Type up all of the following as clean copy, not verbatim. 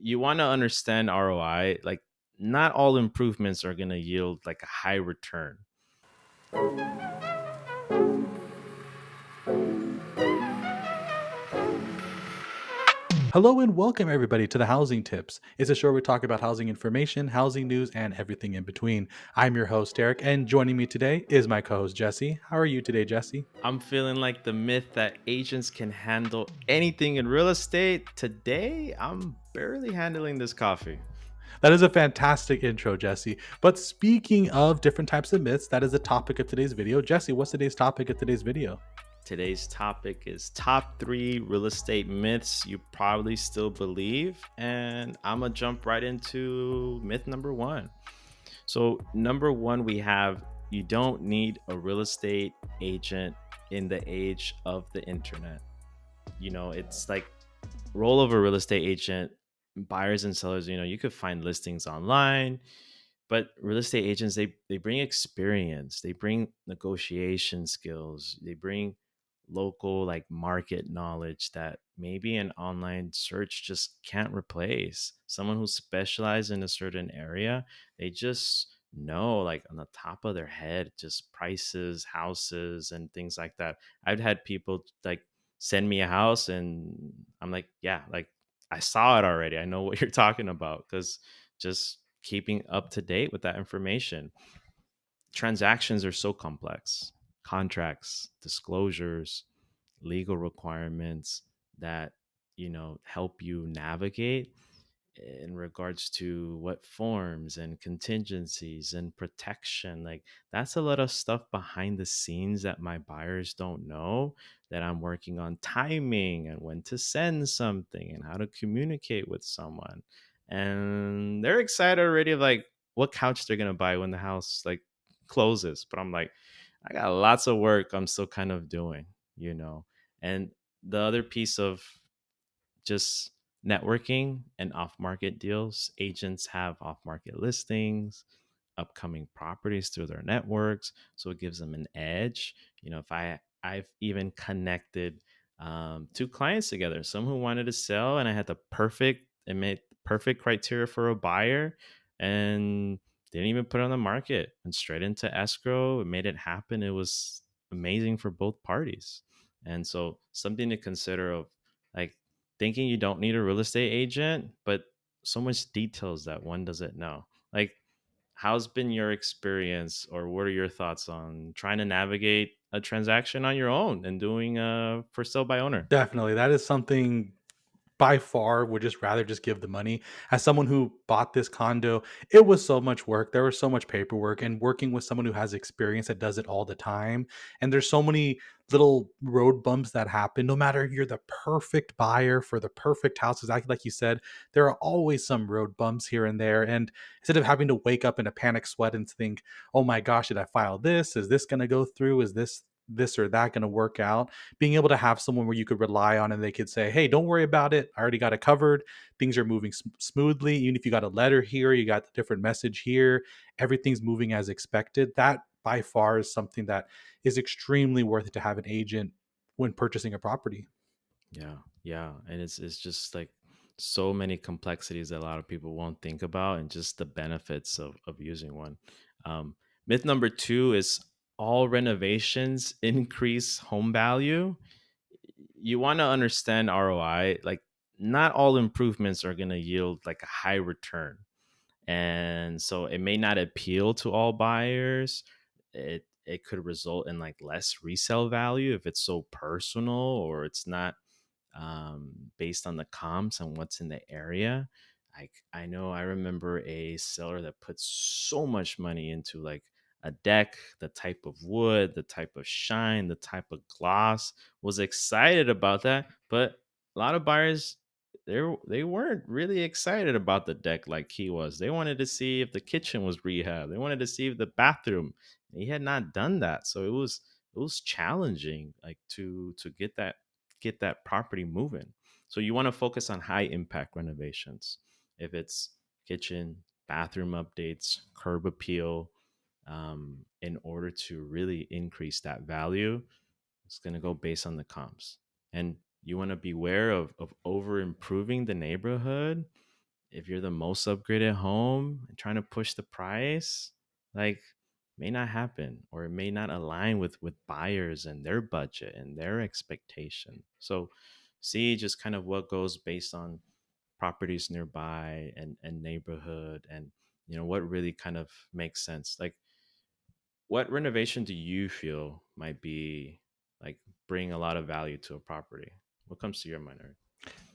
you want to understand ROI. Like, not all improvements are going to yield like a high return. Hello and welcome everybody to the Housing Tips. It's a show where we talk about housing information, housing news, and everything in between. I'm your host, Eric, and joining me today is my co-host, Jesse. How are you today, Jesse? I'm feeling like the myth that agents can handle anything in real estate. Today, I'm barely handling this coffee. That is a fantastic intro, Jesse. But speaking of different types of myths, that is the topic of today's video. Jesse, what's today's topic of today's video? Today's topic is top 3 real estate myths you probably still believe. And I'm going to jump right into myth number 1. So, number 1, we have you don't need a real estate agent in the age of the internet. It's like role of a real estate agent, buyers and sellers, you could find listings online, but real estate agents, they bring experience, they bring negotiation skills, they bring local like market knowledge that maybe an online search just can't replace. Someone who specializes in a certain area, they just know like on the top of their head just prices, houses, and things like that. I've had people like send me a house and I'm like, yeah, like I saw it already, I know what you're talking about, because just keeping up to date with that information. Transactions are so complex, contracts, disclosures, legal requirements that help you navigate in regards to what forms and contingencies and protection. Like, that's a lot of stuff behind the scenes that my buyers don't know, that I'm working on timing and when to send something and how to communicate with someone. And they're excited already, like what couch they're gonna buy when the house like closes. But I'm like, I got lots of work I'm still kind of doing. And the other piece of just networking and off market deals. Agents have off market listings, upcoming properties through their networks. So it gives them an edge. If I've even connected two clients together, some who wanted to sell, and I had it made perfect criteria for a buyer, and didn't even put it on the market, and straight into escrow. It made it happen. It was amazing for both parties. And so something to consider of like thinking you don't need a real estate agent, but so much details that one doesn't know. Like, how's been your experience, or what are your thoughts on trying to navigate a transaction on your own and doing a for sale by owner? Definitely. That is something by far would just rather just give the money. As someone who bought this condo, it was so much work. There was so much paperwork, and working with someone who has experience that does it all the time. And there's so many little road bumps that happen. No matter you're the perfect buyer for the perfect house, exactly like you said, there are always some road bumps here and there. And instead of having to wake up in a panic sweat and think, oh my gosh, did I file this? Is this going to go through? Is this or that going to work out? Being able to have someone where you could rely on and they could say, hey, don't worry about it, I already got it covered, things are moving smoothly. Even if you got a letter here, you got the different message here, everything's moving as expected. That by far is something that is extremely worth it to have an agent when purchasing a property. Yeah, yeah, and it's just like so many complexities that a lot of people won't think about, and just the benefits of using one. Um, Myth number 2 is all renovations increase home value. You want to understand ROI. Like, not all improvements are going to yield like a high return, and so it may not appeal to all buyers. It could result in like less resale value if it's so personal, or it's not based on the comps and what's in the area. Like, I remember a seller that put so much money into like a deck, the type of wood, the type of shine, the type of gloss, was excited about that. But a lot of buyers, they weren't really excited about the deck like he was. They wanted to see if the kitchen was rehab. They wanted to see if the bathroom. He had not done that, so it was challenging, like to get that property moving. So you want to focus on high impact renovations. If it's kitchen, bathroom updates, curb appeal, in order to really increase that value, it's going to go based on the comps. And you want to beware of over improving the neighborhood. if you're the most upgraded home and trying to push the price, like may not happen, or it may not align with buyers and their budget and their expectation. So see just kind of what goes based on properties nearby and neighborhood, and what really kind of makes sense. Like what renovation do you feel might be like bring a lot of value to a property? What comes to your mind, Eric?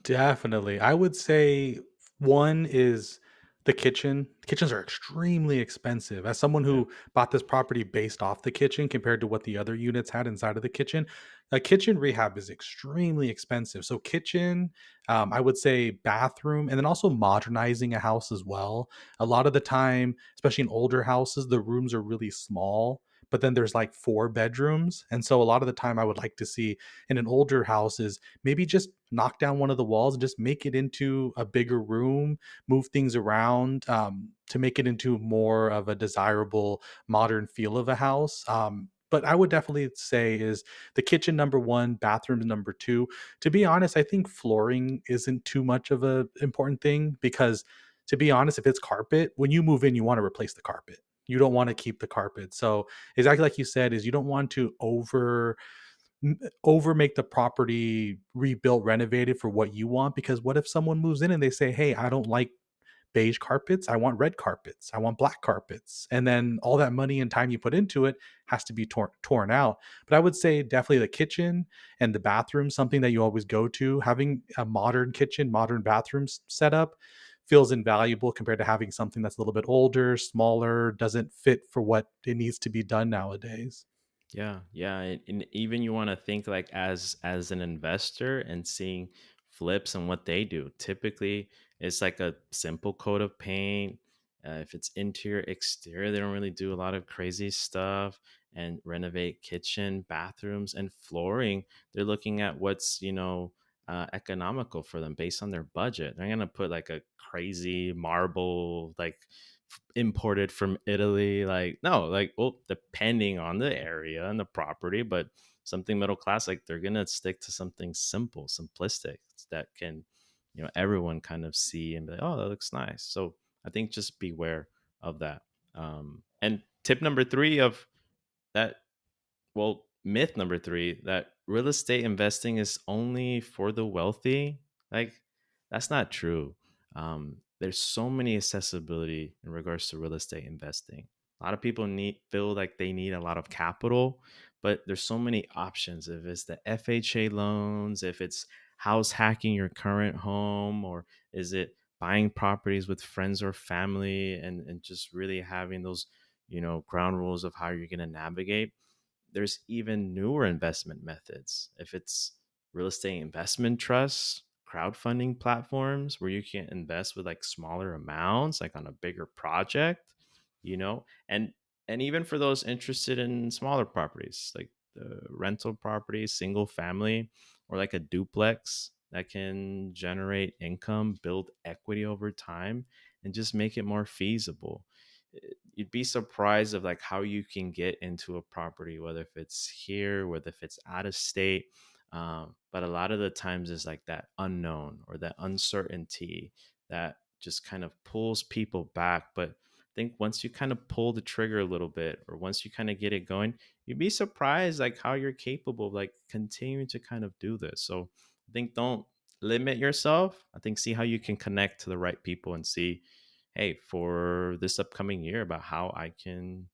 Definitely. I would say one is the kitchen. Kitchens are extremely expensive. As someone Yeah. who bought this property based off the kitchen compared to what the other units had inside of the kitchen, a kitchen rehab is extremely expensive. So, kitchen, I would say bathroom, and then also modernizing a house as well. A lot of the time, especially in older houses, the rooms are really small. But then there's like 4 bedrooms. And so a lot of the time I would like to see in an older house is maybe just knock down one of the walls and just make it into a bigger room, move things around to make it into more of a desirable modern feel of a house. But I would definitely say is the kitchen number one, bathrooms number two. To be honest, I think flooring isn't too much of a important thing because, to be honest, if it's carpet, when you move in, you want to replace the carpet. You don't want to keep the carpet. So exactly like you said, is you don't want to over make the property rebuilt, renovated for what you want. Because what if someone moves in and they say, hey, I don't like beige carpets, I want red carpets, I want black carpets, and then all that money and time you put into it has to be torn out. But I would say definitely the kitchen and the bathroom, something that you always go to. Having a modern kitchen, modern bathrooms set up feels invaluable compared to having something that's a little bit older, smaller, doesn't fit for what it needs to be done nowadays. Yeah, yeah, and even you want to think like as an investor and seeing flips and what they do. Typically, it's like a simple coat of paint. If it's interior, exterior, they don't really do a lot of crazy stuff. And renovate kitchen, bathrooms, and flooring. They're looking at what's economical for them based on their budget. They're gonna put like a crazy marble like imported from Italy. Like, no, like, well, depending on the area and the property, but something middle class, like they're gonna stick to something simple, simplistic that can, everyone kind of see and be like, oh, that looks nice. So I think just beware of that. And tip number three of that, well, myth number three, that real estate investing is only for the wealthy. Like, that's not true. There's so many accessibility in regards to real estate investing. A lot of people feel like they need a lot of capital, but there's so many options. If it's the FHA loans, if it's house hacking your current home, or is it buying properties with friends or family, and just really having those, ground rules of how you're going to navigate. There's even newer investment methods. If it's real estate investment trusts, crowdfunding platforms where you can invest with like smaller amounts, like on a bigger project, you know, and and even for those interested in smaller properties, like the rental properties, single family, or like a duplex that can generate income, build equity over time, and just make it more feasible. You'd be surprised of like how you can get into a property, whether if it's here, whether if it's out of state. But a lot of the times is like that unknown or that uncertainty that just kind of pulls people back. But I think once you kind of pull the trigger a little bit, or once you kind of get it going, you'd be surprised like how you're capable of like continuing to kind of do this. So I think don't limit yourself. I think see how you can connect to the right people and see, hey, for this upcoming year about how I can,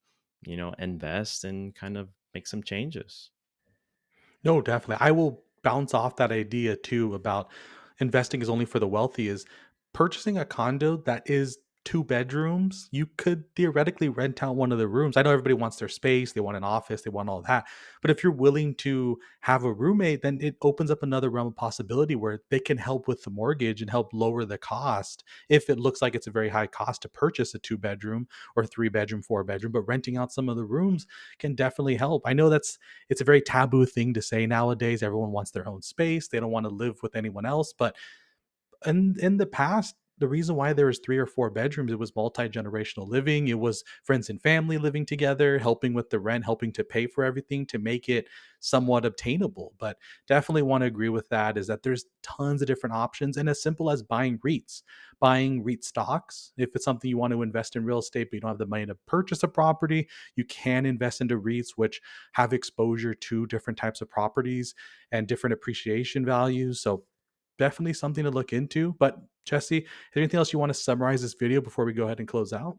invest and kind of make some changes. No, definitely. I will bounce off that idea too about investing is only for the wealthy is purchasing a condo that is 2 bedrooms. You could theoretically rent out one of the rooms. I know everybody wants their space, they want an office, they want all that. But if you're willing to have a roommate, then it opens up another realm of possibility where they can help with the mortgage and help lower the cost if it looks like it's a very high cost to purchase a 2 bedroom or 3 bedroom, 4 bedroom, but renting out some of the rooms can definitely help. I know it's a very taboo thing to say nowadays. Everyone wants their own space. They don't want to live with anyone else. But in the past, the reason why there was 3 or 4 bedrooms, it was multi-generational living. It was friends and family living together, helping with the rent, helping to pay for everything to make it somewhat obtainable. But definitely want to agree with that, is that there's tons of different options, and as simple as buying REITs, buying REIT stocks. If it's something you want to invest in real estate, but you don't have the money to purchase a property, you can invest into REITs, which have exposure to different types of properties and different appreciation values. So definitely something to look into. But Jesse, is there anything else you want to summarize this video before we go ahead and close out?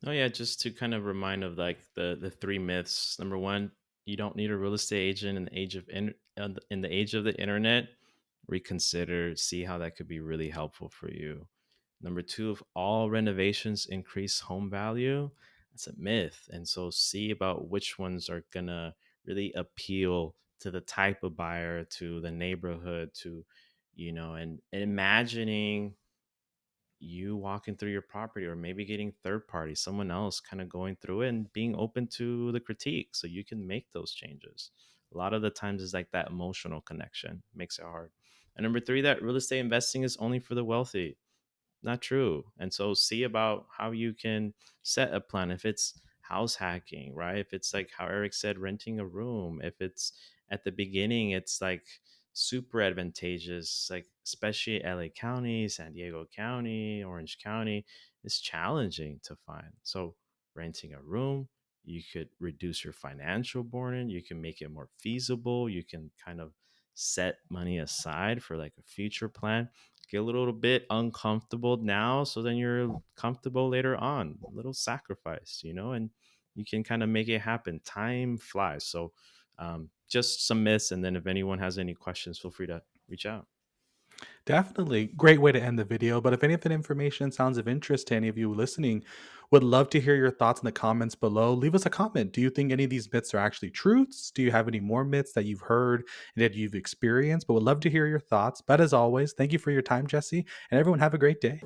Oh yeah, just to kind of remind of like the three myths. Number one, you don't need a real estate agent in the age of in the age of the internet. Reconsider, see how that could be really helpful for you. Number two, if all renovations increase home value, that's a myth. And so see about which ones are gonna really appeal to the type of buyer, to the neighborhood, to and imagining you walking through your property or maybe getting third party, someone else kind of going through it and being open to the critique so you can make those changes. A lot of the times is like that emotional connection makes it hard. And number three, that real estate investing is only for the wealthy. Not true. And so see about how you can set a plan. If it's house hacking, right? If it's like how Eric said, renting a room. If it's at the beginning, it's like super advantageous, like especially LA County, San Diego County, Orange County, it's challenging to find. So renting a room, you could reduce your financial burden. You can make it more feasible. You can kind of set money aside for like a future plan, get a little bit uncomfortable now so then you're comfortable later on, a little sacrifice, and you can kind of make it happen. Time flies. So just some myths, and then if anyone has any questions, feel free to reach out. Definitely. Great way to end the video. But if any of that information sounds of interest to any of you listening, would love to hear your thoughts in the comments below. Leave us a comment. Do you think any of these myths are actually truths? Do you have any more myths that you've heard and that you've experienced? But would love to hear your thoughts. But as always, thank you for your time, Jesse. And everyone have a great day.